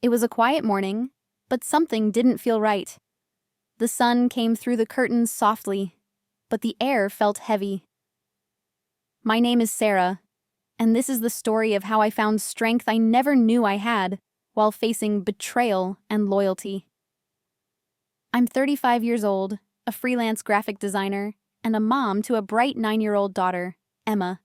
It was a quiet morning, but something didn't feel right. The sun came through the curtains softly, but the air felt heavy. My name is Sarah, and this is the story of how I found strength I never knew I had while facing betrayal and loyalty. I'm 35 years old, a freelance graphic designer, and a mom to a bright 9-year-old daughter, Emma.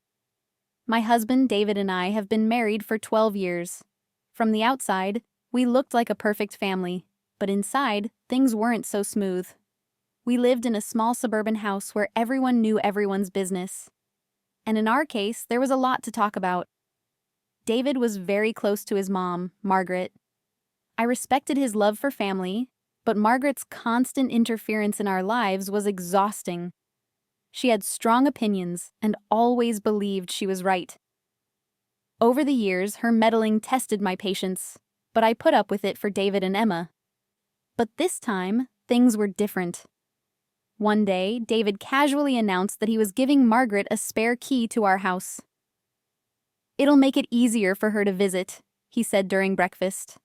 My husband, David, and I have been married for 12 years. From the outside, we looked like a perfect family, but inside, things weren't so smooth. We lived in a small suburban house where everyone knew everyone's business. And in our case, there was a lot to talk about. David was very close to his mom, Margaret. I respected his love for family, but Margaret's constant interference in our lives was exhausting. She had strong opinions and always believed she was right. Over the years, her meddling tested my patience, but I put up with it for David and Emma. But this time, things were different. One day, David casually announced that he was giving Margaret a spare key to our house. "It'll make it easier for her to visit," he said during breakfast.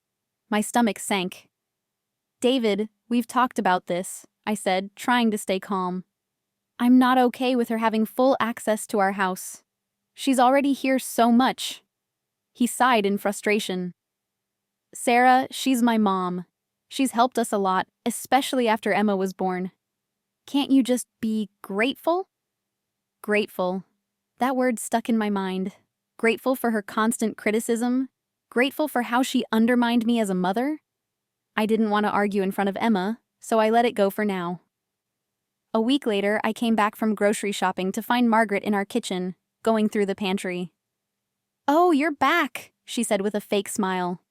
My stomach sank. "David, we've talked about this," I said, trying to stay calm. "I'm not okay with her having full access to our house. She's already here so much." He sighed in frustration. "Sarah, she's my mom. She's helped us a lot, especially after Emma was born. Can't you just be grateful?" Grateful. That word stuck in my mind. Grateful for her constant criticism. Grateful for how she undermined me as a mother. I didn't want to argue in front of Emma, so I let it go for now. A week later, I came back from grocery shopping to find Margaret in our kitchen, going through the pantry. "Oh, you're back," she said with a fake smile.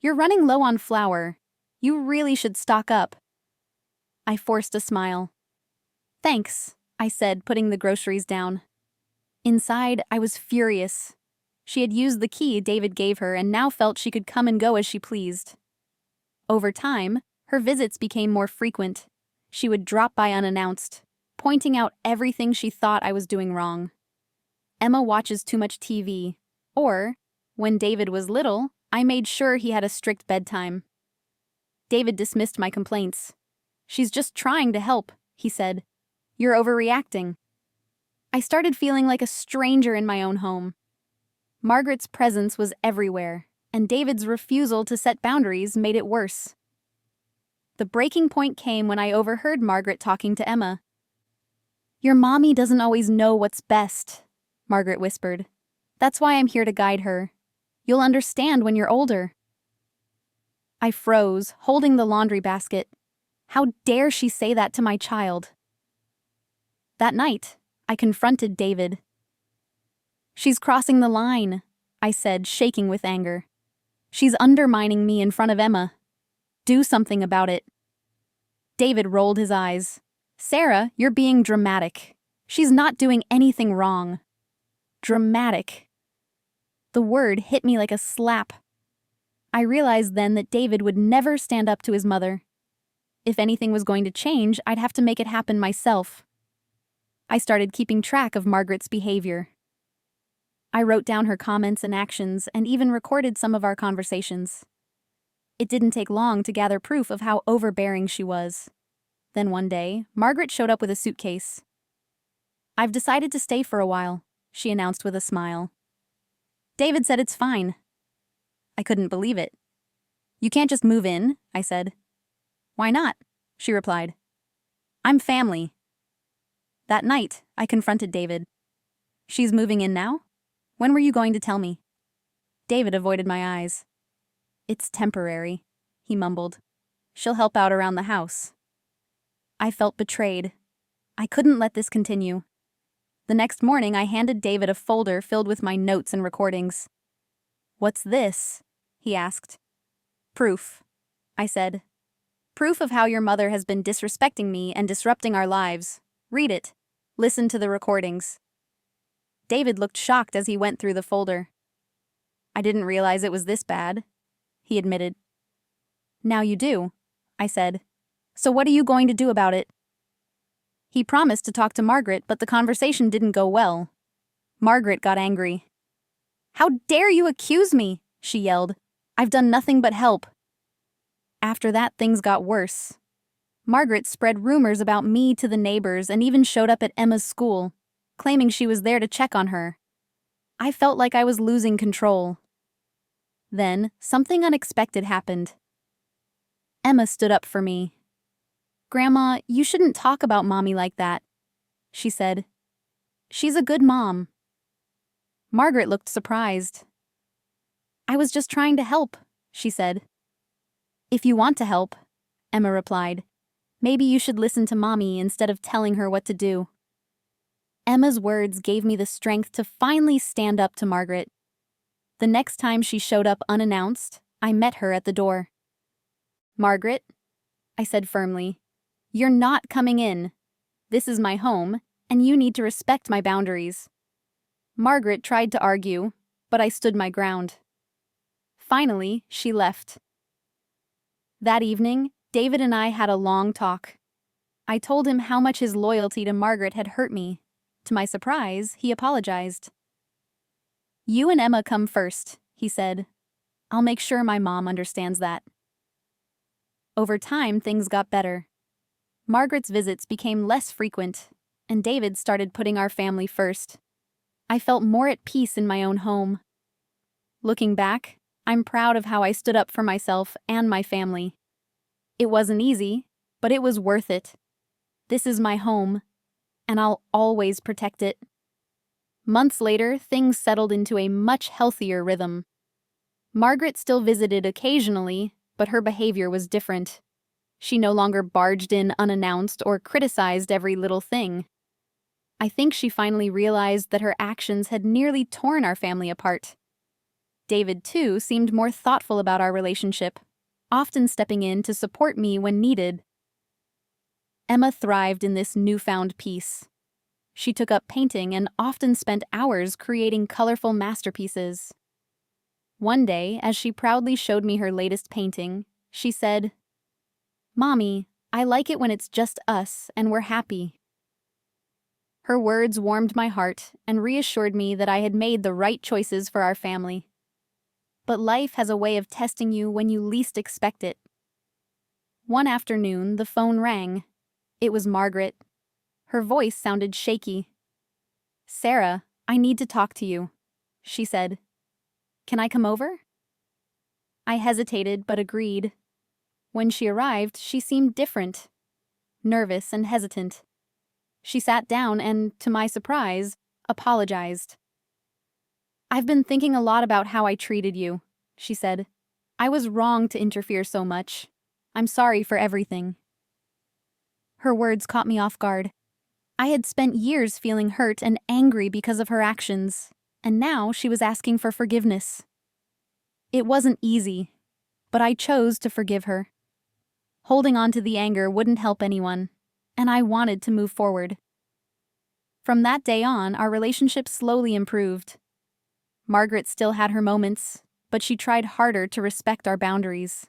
"You're running low on flour. You really should stock up." I forced a smile. "Thanks," I said, putting the groceries down. Inside, I was furious. She had used the key David gave her and now felt she could come and go as she pleased. Over time, her visits became more frequent. She would drop by unannounced, pointing out everything she thought I was doing wrong. Emma watches too much TV. Or, when David was little, I made sure he had a strict bedtime. David dismissed my complaints. "She's just trying to help," he said. "You're overreacting." I started feeling like a stranger in my own home. Margaret's presence was everywhere, and David's refusal to set boundaries made it worse. The breaking point came when I overheard Margaret talking to Emma. "Your mommy doesn't always know what's best," Margaret whispered. "That's why I'm here to guide her. You'll understand when you're older." I froze, holding the laundry basket. How dare she say that to my child? That night, I confronted David. "She's crossing the line," I said, shaking with anger. "She's undermining me in front of Emma. Do something about it." David rolled his eyes. "Sarah, you're being dramatic. She's not doing anything wrong." Dramatic. The word hit me like a slap. I realized then that David would never stand up to his mother. If anything was going to change, I'd have to make it happen myself. I started keeping track of Margaret's behavior. I wrote down her comments and actions and even recorded some of our conversations. It didn't take long to gather proof of how overbearing she was. Then one day, Margaret showed up with a suitcase. "I've decided to stay for a while," she announced with a smile. David said it's fine. I couldn't believe it. "You can't just move in," I said. "Why not?" she replied. "I'm family." That night, I confronted David. "She's moving in now? When were you going to tell me?" David avoided my eyes. "It's temporary," he mumbled. "She'll help out around the house." I felt betrayed. I couldn't let this continue. The next morning, I handed David a folder filled with my notes and recordings. "What's this?" he asked. "Proof," I said. "Proof of how your mother has been disrespecting me and disrupting our lives. Read it. Listen to the recordings." David looked shocked as he went through the folder. "I didn't realize it was this bad," he admitted. "Now you do," I said. "So what are you going to do about it?" He promised to talk to Margaret, but the conversation didn't go well. Margaret got angry. "How dare you accuse me?" she yelled. "I've done nothing but help. After that, things got worse. Margaret spread rumors about me to the neighbors and even showed up at Emma's school, claiming she was there to check on her. I felt like I was losing control. Then, something unexpected happened. Emma stood up for me. "Grandma, you shouldn't talk about Mommy like that," she said. "She's a good mom." Margaret looked surprised. "I was just trying to help," she said. "If you want to help," Emma replied, "maybe you should listen to Mommy instead of telling her what to do." Emma's words gave me the strength to finally stand up to Margaret. The next time she showed up unannounced, I met her at the door. "Margaret," I said firmly, "you're not coming in. This is my home, and you need to respect my boundaries." Margaret tried to argue, but I stood my ground. Finally, she left. That evening, David and I had a long talk. I told him how much his loyalty to Margaret had hurt me. To my surprise, he apologized. "You and Emma come first," he said. "I'll make sure my mom understands that." Over time, things got better. Margaret's visits became less frequent, and David started putting our family first. I felt more at peace in my own home. Looking back, I'm proud of how I stood up for myself and my family. It wasn't easy, but it was worth it. This is my home, and I'll always protect it. Months later, things settled into a much healthier rhythm. Margaret still visited occasionally, but her behavior was different. She no longer barged in unannounced or criticized every little thing. I think she finally realized that her actions had nearly torn our family apart. David, too, seemed more thoughtful about our relationship, often stepping in to support me when needed. Emma thrived in this newfound peace. She took up painting and often spent hours creating colorful masterpieces. One day, as she proudly showed me her latest painting, she said, "Mommy, I like it when it's just us and we're happy." Her words warmed my heart and reassured me that I had made the right choices for our family. But life has a way of testing you when you least expect it. One afternoon, the phone rang. It was Margaret. Her voice sounded shaky. "Sarah, I need to talk to you," she said. "Can I come over?" I hesitated but agreed. When she arrived, she seemed different, nervous and hesitant. She sat down and, to my surprise, apologized. "I've been thinking a lot about how I treated you," she said. "I was wrong to interfere so much. I'm sorry for everything." Her words caught me off guard. I had spent years feeling hurt and angry because of her actions, and now she was asking for forgiveness. It wasn't easy, but I chose to forgive her. Holding on to the anger wouldn't help anyone, and I wanted to move forward. From that day on, our relationship slowly improved. Margaret still had her moments, but she tried harder to respect our boundaries.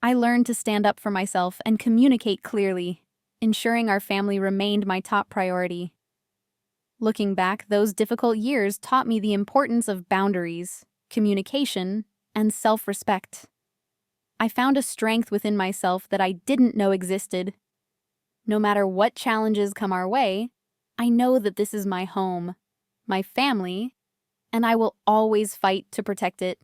I learned to stand up for myself and communicate clearly, ensuring our family remained my top priority. Looking back, those difficult years taught me the importance of boundaries, communication, and self-respect. I found a strength within myself that I didn't know existed. No matter what challenges come our way, I know that this is my home, my family, and I will always fight to protect it.